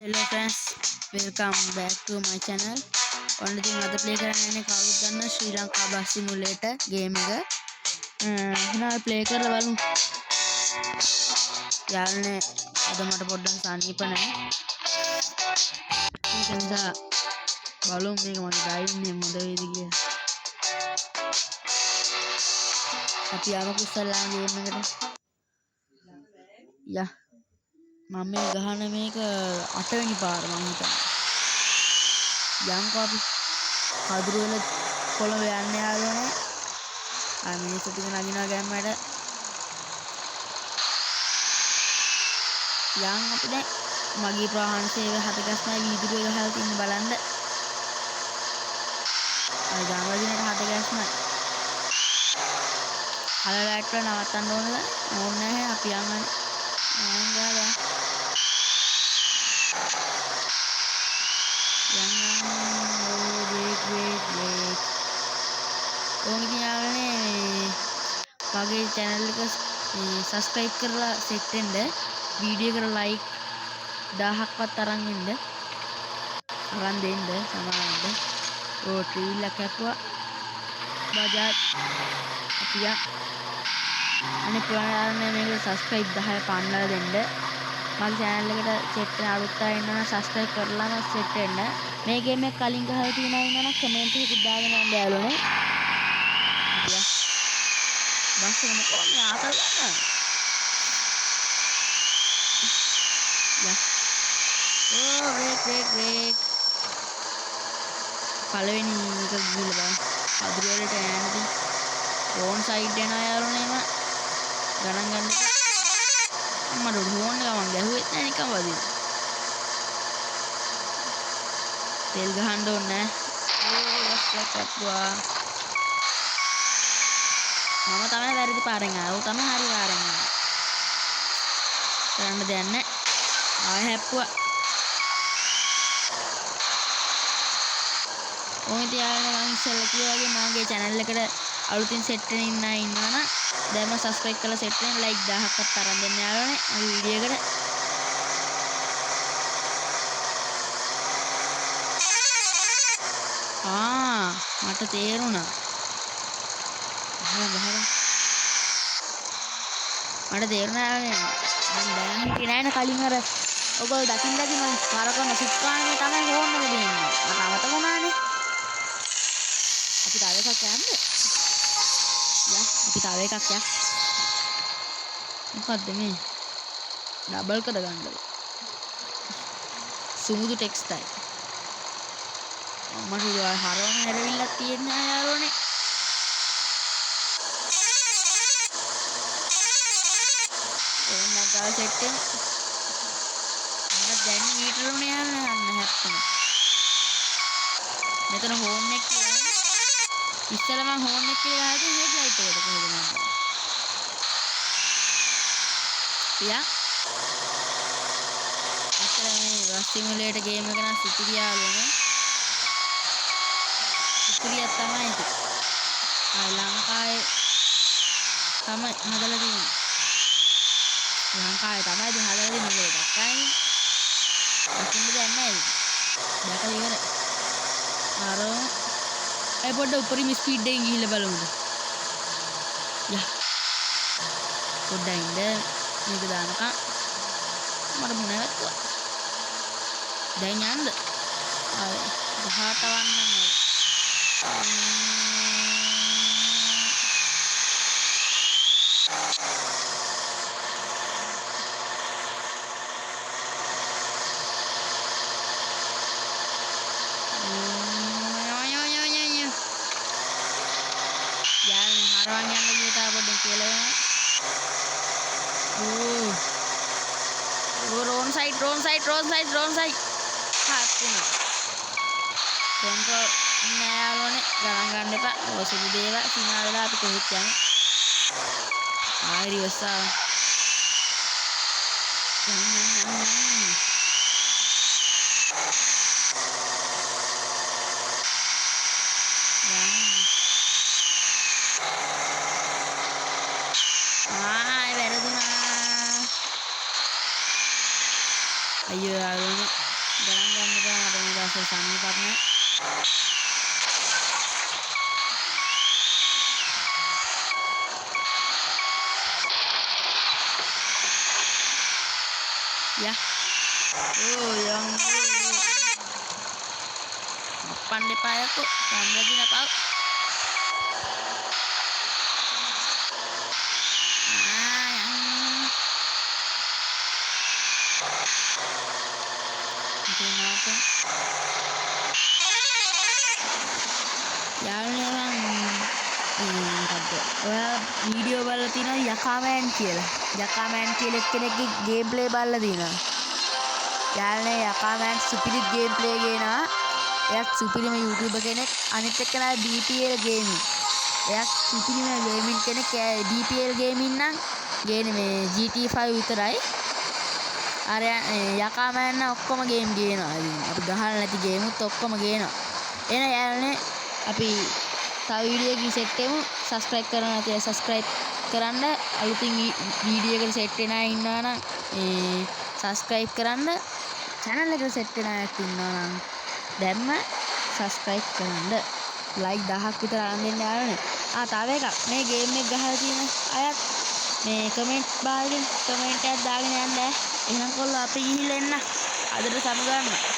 Hello friends, welcome back to my channel. ඔන්න ඉතින් අද ප්ලේ කරන්නේ කවුරුත් දන්න ශ්‍රී ලංකා බස් සිමුලේටර් ගේම් එක. එහෙනම් ප්ලේ කරලා බලමු. යාළුවනේ අද මට පොඩ්ඩක් සනීප නැහැ. ඒක නිසා බලමු මේක මම ඩ්‍රයිවින්නේ මොකද වේද කියලා. අපි ආවක ඉස්සල්ලාම ගේම් එකට. යා මම මේ ගහන මේක 8 වෙනි පාර මම හිතන්නේ. යන්කෝ අපි කදුරු වල කොළඹ යන්න යාළුවනේ. මිනිස්සු ටික නගිනවා ගෑම්මට. යන් අපි දැන් මගේ ප්‍රවාහන සේවය හතගස්මයි වීදුරුව ගහලා තින්න බලන්න. අය ගාමදිනට හතගස්මයි. හලලැට්ට නවත්තන්න ඕනද? ඕනේ නැහැ අපි යන්නේ. ගාලා මගේ channel එක subscribe කරලා set වෙන්න වීඩියෝ එකට like 1000ක්වත් අරන් දෙන්න සමාවෙන්න ඕ ට්‍රීල් එක කැපුවා බජාජ් අපි අනේ පුරාණ මේක subscribe 10 පන්නලා දෙන්න මගේ channel එකට set වෙන අලුත් අය ඉන්නවා නම් subscribe කරලාම set වෙන්න මේ ගේම් එක කලින් ගහලා තියෙනවා ඉන්නවනම් comment එකක් දාගෙන යන්න යාළුවනේ බස් එක මොකක්ද ආතල් ගන්න ඕ බ්‍රේක් පළවෙනි එක ගිහලා බලන්න අදුර වලට යන්නේ රෝන් සයිඩ් යනවා යාළුවනේ ගණන් ගන්න මට හෝන් එක මම ගැහුවෙත් නැහැ නිකන් වදින තෙල් ගහන්න ඕනේ නැහැ මම තමයි වැරදි පාරෙන් ආවා. ඌ තමයි හරි පාරෙන් ආවා. කරන්න දෙයක් නැහැ. ආයෙ හැප්පුවා. ඔය තියාගෙන මම ඉස්සෙල්ලා කිව්වා වගේ මගේ channel එකට අලුතින් set වෙන ඉන්න අය ඉන්නවනම් දැන්ම subscribe කරලා set වෙන්න like 1000ක්වත් අරන් දෙන්න යාළුවනේ. මගේ වීඩියෝ එකට. මට තේරුණා. ගහලා මට තේරුණා නේ මම දැන් හිටියේ නෑනේ කලින් අර ඔයගොල්ලෝ දකින්න මම කරකවන සික්කානේ තමයි හෝන් එක දෙන්නේ මට අමතක වුණානේ අපි තව එකක් යන්නේ අපි තව එකක් මොකද්ද මේ ඩබල් කර ගන්නද සුමුදු ටෙක්ස්ටයිල් මට හරවන හැරවිල්ලක් තියෙන යාළුවනේ set වෙන මම දැන් මීටර උනේ යන්න හැප්පෙන මෙතන හෝන් එක කියන්නේ ඉස්සෙල්ලා මම හෝන් එක කියලා හදේ හෙඩ් ලයිට් එකට කොහෙද මම යා අතර මේ බස් සිමුලේටර් ගේම් එක නම් සිතිරියාලුනේ සිතිරියක් තමයි ඒක ලංකාවේ තමයි හදලා තියෙන්නේ ලංකාවේ තමයි ඉතින් හදලා දෙන්නේ මොකද දැක්කයිනේ අකින්න දෙයක් නැහැ දැකලා ඉවර අර ඒ පොඩ්ඩ උඩරිම ස්පීඩ් එකෙන් ගිහිල්ලා බලමුද යා පොඩ්ඩක් ඉන්න මේක දානකම් මට මොන නැවතුවා දැන් යන්න ආයේ 18 වන්නම හරවන් යන්න ගිය තා පොඩ්ඩක් කියලා රෝන් සයිඩ් හත්ුණා කොන්ට්‍රෝල් නෑලෝනේ ගණන් ගන්න එපා ඔය සුදු දේවල් සිනා වෙලා අපි කොහෙත් යන්නේ ආයෙ රිවර්ස් ආවා වැරදුනා අයියෝ යාළුවනේ සමීපත් නෑ. Ya. Oh, yang pandai payah kok. Kamu lagi nggak tahu. Video බලලා තිනවා යකාමෑන් කියලා. යකාමෑන් කියලා කෙනෙක්ගේ ගේම් ප්ලේ බලලා තිනවා. යාළුවනේ යකාමෑන් සුපිරි ගේම් ප්ලේ ගේනවා. එයාත් සුපිරිම YouTuber කෙනෙක්. අනිත් එක්කලා BPL ගේමින්. එයාත් සුපිරිම ගේමින් කෙනෙක්. BPL ගේමින් නම් ගේන්නේ මේ GT5 විතරයි. අර යකාමෑන් නම් ඔක්කොම ගේම් ගේනවා. අපි ගහලා නැති ගේමුත් ඔක්කොම ගේනවා. එන යාළුවනේ අපි තව වීඩියෝ එකකින් සෙට් වෙමු. සබ්ස්ක්‍රයිබ් කරන්න නැති සබ්ස්ක්‍රයිබ් කරන්න. අලුතින් වීඩියෝ එකකට සෙට් වෙන අය ඉන්නවා නම් සබස්ක්‍රයිබ් කරන්න. channel එකට සෙට් වෙන අය ඉන්නවා නම් දැම්ම සබස්ක්‍රයිබ් කරන්න. ලයික් 1000ක් විතර අරන් දෙන්න යාළුවනේ. තව එකක්. මේ ගේම් එක ගහලා තියෙන අයත් මේ කමෙන්ට් බාරෙන් කමෙන්ට් එකක් දාගෙන යන්න. එහෙනම් කොල්ලෝ අපි ගිහිල්ලා එන්න. අදට සමු ගන්න.